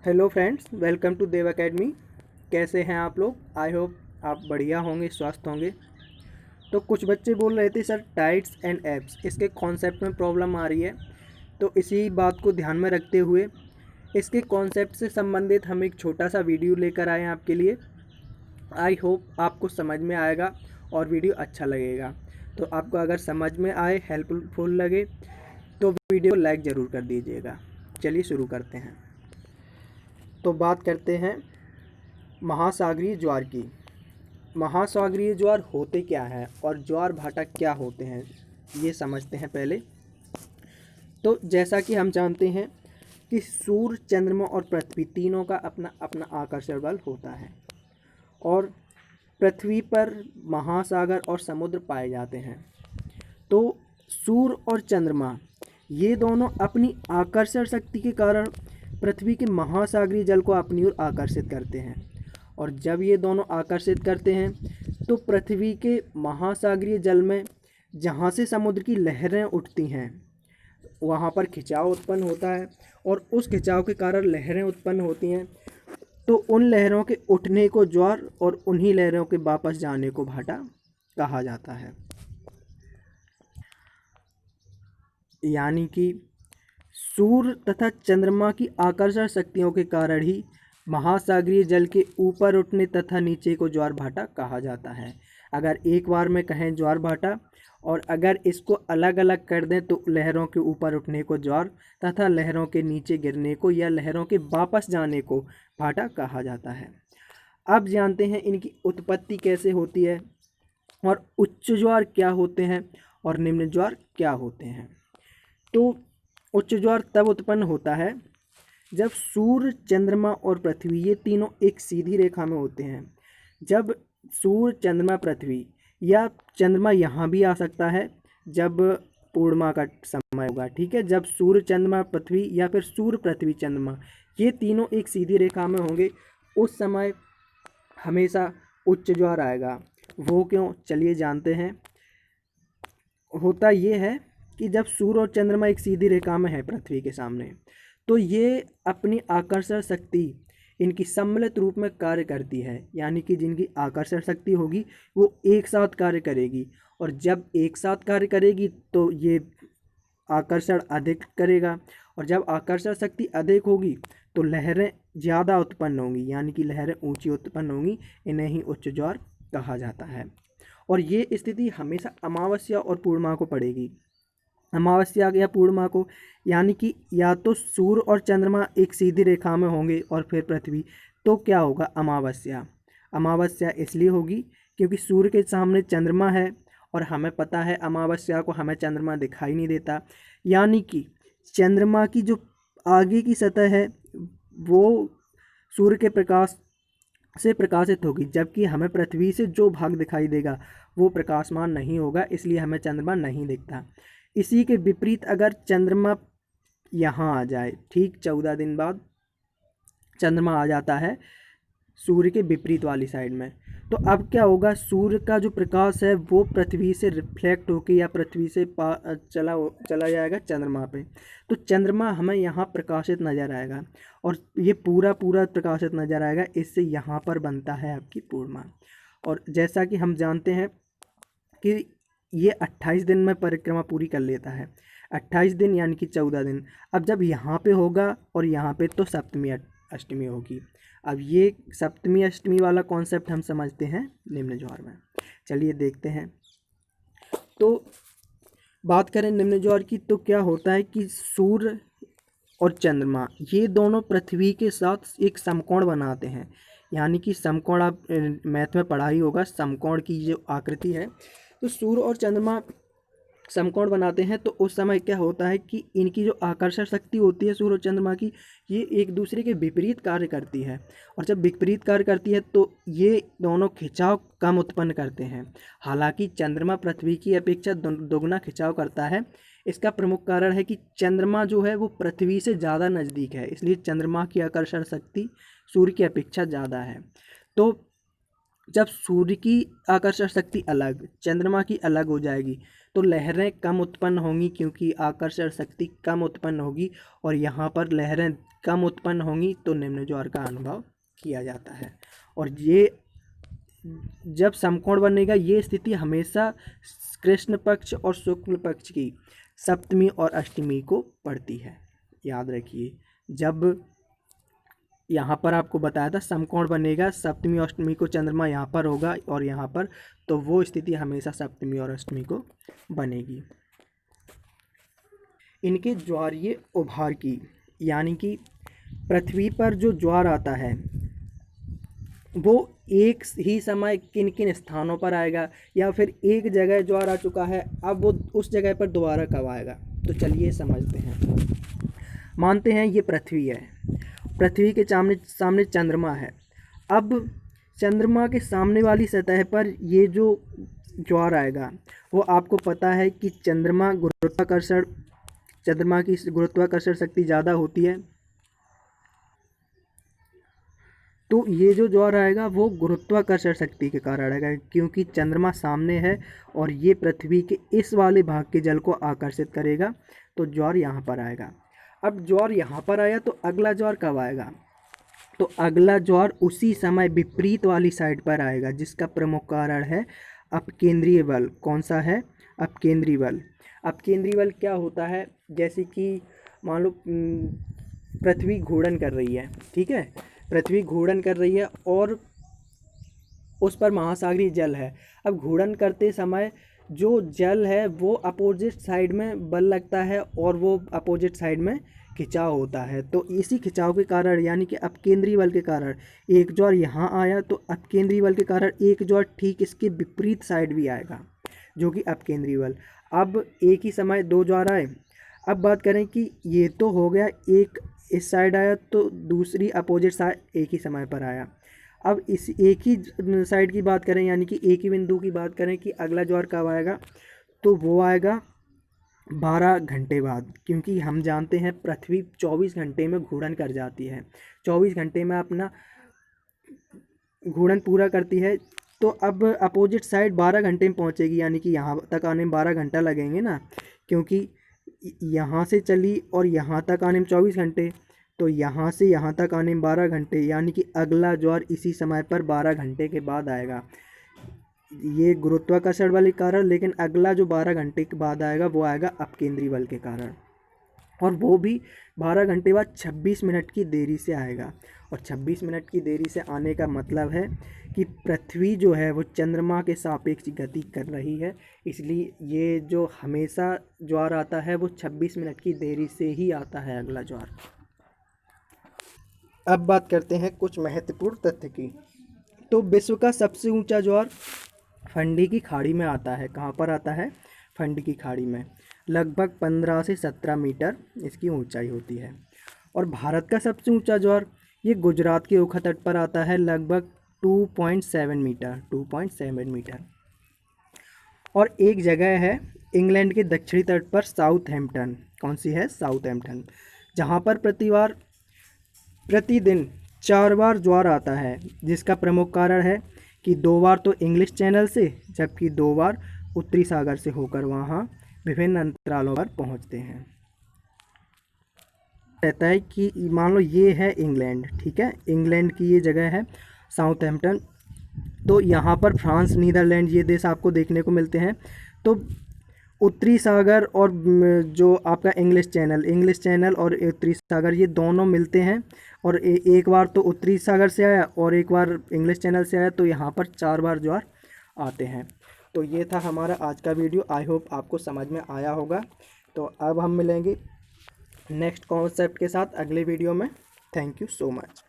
Hello friends, welcome to Dev Academy. कैसे हैं आप लोग? आई होप आप बढ़िया होंगे, स्वस्थ होंगे। तो कुछ बच्चे बोल रहे थे सर टाइड्स एंड एब्स इसके कॉन्सेप्ट में प्रॉब्लम आ रही है। तो इसी बात को ध्यान में रखते हुए इसके कॉन्सेप्ट से संबंधित हम एक छोटा सा वीडियो लेकर आए हैं आपके लिए। आई होप आपको समझ में आएगा और वीडियो अच्छा लगेगा। तो आपको अगर समझ में आए, हेल्पफुल लगे तो वीडियो को लाइक ज़रूर कर दीजिएगा। चलिए शुरू करते हैं। तो बात करते हैं महासागरीय ज्वार की। महासागरीय ज्वार होते क्या हैं और ज्वार भाटा क्या होते हैं, ये समझते हैं पहले। तो जैसा कि हम जानते हैं कि सूर्य, चंद्रमा और पृथ्वी तीनों का अपना अपना आकर्षण बल होता है और पृथ्वी पर महासागर और समुद्र पाए जाते हैं। तो सूर्य और चंद्रमा ये दोनों अपनी आकर्षण शक्ति के कारण पृथ्वी के महासागरीय जल को अपनी ओर आकर्षित करते हैं और जब ये दोनों आकर्षित करते हैं तो पृथ्वी के महासागरीय जल में जहाँ से समुद्र की लहरें उठती हैं वहाँ पर खिंचाव उत्पन्न होता है और उस खिंचाव के कारण लहरें उत्पन्न होती हैं। तो उन लहरों के उठने को ज्वार और उन्हीं लहरों के वापस जाने को भाटा कहा जाता है। यानी कि सूर्य तथा चंद्रमा की आकर्षण शक्तियों के कारण ही महासागरीय जल के ऊपर उठने तथा नीचे को ज्वार भाटा कहा जाता है। अगर एक बार में कहें ज्वार भाटा और अगर इसको अलग अलग कर दें तो लहरों के ऊपर उठने को ज्वार तथा लहरों के नीचे गिरने को या लहरों के वापस जाने को भाटा कहा जाता है। अब जानते हैं इनकी उत्पत्ति कैसे होती है और उच्च ज्वार क्या होते हैं और निम्न ज्वार क्या होते हैं। तो उच्च ज्वार तब उत्पन्न होता है जब सूर्य, चंद्रमा और पृथ्वी ये तीनों एक सीधी रेखा में होते हैं। जब सूर्य, चंद्रमा, पृथ्वी या चंद्रमा यहाँ भी आ सकता है जब पूर्णिमा का समय होगा, ठीक है। जब सूर्य, चंद्रमा, पृथ्वी या फिर सूर्य, पृथ्वी, चंद्रमा ये तीनों एक सीधी रेखा में होंगे उस समय हमेशा उच्च ज्वार आएगा। वो क्यों, चलिए जानते हैं। होता ये है कि जब सूर्य और चंद्रमा एक सीधी रेखा में है पृथ्वी के सामने तो ये अपनी आकर्षण शक्ति इनकी सम्मिलित रूप में कार्य करती है। यानी कि जिनकी आकर्षण शक्ति होगी वो एक साथ कार्य करेगी और जब एक साथ कार्य करेगी तो ये आकर्षण अधिक करेगा और जब आकर्षण शक्ति अधिक होगी तो लहरें ज़्यादा उत्पन्न होंगी, यानी कि लहरें ऊंची उत्पन्न होंगी। इन्हें ही उच्च ज्वार कहा जाता है और ये स्थिति हमेशा अमावस्या और पूर्णिमा को पड़ेगी। अमावस्या या पूर्णिमा को, यानी कि या तो सूर्य और चंद्रमा एक सीधी रेखा में होंगे और फिर पृथ्वी, तो क्या होगा, अमावस्या। अमावस्या इसलिए होगी क्योंकि सूर्य के सामने चंद्रमा है और हमें पता है अमावस्या को हमें चंद्रमा दिखाई नहीं देता। यानी कि चंद्रमा की जो आगे की सतह है वो सूर्य के प्रकाश से प्रकाशित होगी, जबकि हमें पृथ्वी से जो भाग दिखाई देगा वो प्रकाशमान नहीं होगा, इसलिए हमें चंद्रमा नहीं दिखता। इसी के विपरीत अगर चंद्रमा यहाँ आ जाए, ठीक 14 दिन बाद चंद्रमा आ जाता है सूर्य के विपरीत वाली साइड में, तो अब क्या होगा, सूर्य का जो प्रकाश है वो पृथ्वी से रिफ्लेक्ट होकर या पृथ्वी से चला जाएगा चंद्रमा पे। तो चंद्रमा हमें यहाँ प्रकाशित नज़र आएगा और ये पूरा पूरा प्रकाशित नज़र आएगा। इससे यहाँ पर बनता है आपकी पूर्णिमा। और जैसा कि हम जानते हैं कि ये 28 दिन में परिक्रमा पूरी कर लेता है। 28 दिन यानी कि 14 दिन। अब जब यहाँ पे होगा और यहाँ पे तो सप्तमी अष्टमी होगी। अब ये सप्तमी अष्टमी वाला कॉन्सेप्ट हम समझते हैं निम्न ज्वार में। चलिए देखते हैं। तो बात करें निम्न ज्वार की तो क्या होता है कि सूर्य और चंद्रमा ये दोनों पृथ्वी के साथ एक समकोण बनाते हैं। यानी कि समकोण, आप मैथ में पढ़ा ही होगा, समकोण की जो आकृति है, तो सूर्य और चंद्रमा समकोण बनाते हैं। तो उस समय क्या होता है कि इनकी जो आकर्षण शक्ति होती है सूर्य और चंद्रमा की, ये एक दूसरे के विपरीत कार्य करती है और जब विपरीत कार्य करती है तो ये दोनों खिंचाव कम उत्पन्न करते हैं। हालांकि चंद्रमा पृथ्वी की अपेक्षा दोगुना खिंचाव करता है। इसका प्रमुख कारण है कि चंद्रमा जो है वो पृथ्वी से ज़्यादा नज़दीक है, इसलिए चंद्रमा की आकर्षण शक्ति सूर्य की अपेक्षा ज़्यादा है। तो जब सूर्य की आकर्षण शक्ति अलग, चंद्रमा की अलग हो जाएगी तो लहरें कम उत्पन्न होंगी क्योंकि आकर्षण शक्ति कम उत्पन्न होगी, और यहाँ पर लहरें कम उत्पन्न होंगी तो निम्न ज्वार का अनुभव किया जाता है। और ये जब समकोण बनेगा, ये स्थिति हमेशा कृष्ण पक्ष और शुक्ल पक्ष की सप्तमी और अष्टमी को पड़ती है। याद रखिए, जब यहाँ पर आपको बताया था समकोण बनेगा, सप्तमी और अष्टमी को चंद्रमा यहाँ पर होगा और यहाँ पर, तो वो स्थिति हमेशा सप्तमी और अष्टमी को बनेगी। इनके ज्वारीय उभार की, यानी कि पृथ्वी पर जो ज्वार आता है वो एक ही समय किन किन स्थानों पर आएगा, या फिर एक जगह ज्वार आ चुका है, अब वो उस जगह पर दोबारा कब आएगा। तो चलिए समझते हैं। मानते हैं ये पृथ्वी है, पृथ्वी के सामने चंद्रमा है। अब चंद्रमा के सामने वाली सतह पर ये जो ज्वार आएगा, वो आपको पता है कि चंद्रमा की गुरुत्वाकर्षण शक्ति ज़्यादा होती है, तो ये जो ज्वार आएगा वो गुरुत्वाकर्षण शक्ति के कारण आएगा, क्योंकि चंद्रमा सामने है और ये पृथ्वी के इस वाले भाग के जल को आकर्षित करेगा, तो ज्वार यहाँ पर आएगा। अब ज्वार यहाँ पर आया तो अगला ज्वार कब आएगा, तो अगला ज्वार उसी समय विपरीत वाली साइड पर आएगा, जिसका प्रमुख कारण है अपकेंद्रीय बल। कौन सा है? अपकेंद्रीय बल। अपकेंद्रीय बल क्या होता है, जैसे कि मान लो पृथ्वी घूर्णन कर रही है, ठीक है, पृथ्वी घूर्णन कर रही है और उस पर महासागरीय जल है। अब घूर्णन करते समय जो जल है वो अपोजिट साइड में बल लगता है और वो अपोजिट साइड में खिंचाव होता है। तो इसी खिंचाव के कारण, यानी कि अपकेंद्रीय बल के कारण एक ज्वार यहाँ आया, तो अपकेंद्रीय बल के कारण एक ज्वार ठीक इसके विपरीत साइड भी आएगा, जो कि अपकेंद्रीय बल। अब एक ही समय दो ज्वार आए। अब बात करें कि ये तो हो गया, एक इस साइड आया तो दूसरी अपोजिट साइड एक ही समय पर आया। अब इस एक ही साइड की बात करें, यानी कि एक ही बिंदु की बात करें कि अगला ज्वार कब आएगा, तो वो आएगा 12 घंटे बाद, क्योंकि हम जानते हैं पृथ्वी 24 घंटे में घूर्णन कर जाती है, 24 घंटे में अपना घूर्णन पूरा करती है। तो अब अपोजिट साइड 12 घंटे में पहुंचेगी, यानी कि यहाँ तक आने में 12 घंटा लगेंगे ना, क्योंकि यहाँ से चली और यहाँ तक आने में 24 घंटे, तो यहाँ से यहाँ तक आने में 12 घंटे, यानी कि अगला ज्वार इसी समय पर 12 घंटे के बाद आएगा। ये गुरुत्वाकर्षण बल के कारण, लेकिन अगला जो 12 घंटे के बाद आएगा वो आएगा अपकेंद्रीय बल के कारण, और वो भी 12 घंटे बाद 26 मिनट की देरी से आएगा। और 26 मिनट की देरी से आने का मतलब है कि पृथ्वी जो है वो चंद्रमा के सापेक्ष गति कर रही है, इसलिए ये जो हमेशा ज्वार आता है वो 26 मिनट की देरी से ही आता है अगला ज्वार। अब बात करते हैं कुछ महत्वपूर्ण तथ्य की। तो विश्व का सबसे ऊंचा ज्वार फंडी की खाड़ी में आता है। कहाँ पर आता है? फंडी की खाड़ी में। लगभग 15 से 17 मीटर इसकी ऊंचाई होती है। और भारत का सबसे ऊंचा ज्वार ये गुजरात के ओखा तट पर आता है, लगभग 2.7 मीटर। और एक जगह है इंग्लैंड के दक्षिणी तट पर, साउथहैम्पटन। कौन सी है? साउथहैम्पटन, जहाँ पर प्रतिदिन 4 बार ज्वार आता है, जिसका प्रमुख कारण है कि 2 बार तो इंग्लिश चैनल से, जबकि 2 बार उत्तरी सागर से होकर वहाँ विभिन्न अंतरालों पर पहुँचते हैं। रहता है कि मान लो ये है इंग्लैंड, ठीक है, इंग्लैंड की ये जगह है साउथहैम्पटन, तो यहाँ पर फ्रांस, नीदरलैंड ये देश आपको देखने को मिलते हैं। तो उत्तरी सागर और जो आपका इंग्लिश चैनल और उत्तरी सागर, ये दोनों मिलते हैं, और एक बार तो उत्तरी सागर से आया और एक बार इंग्लिश चैनल से आया, तो यहाँ पर 4 बार ज्वार आते हैं। तो ये था हमारा आज का वीडियो। आई होप आपको समझ में आया होगा। तो अब हम मिलेंगे नेक्स्ट कॉन्सेप्ट के साथ अगले वीडियो में। Thank you so much.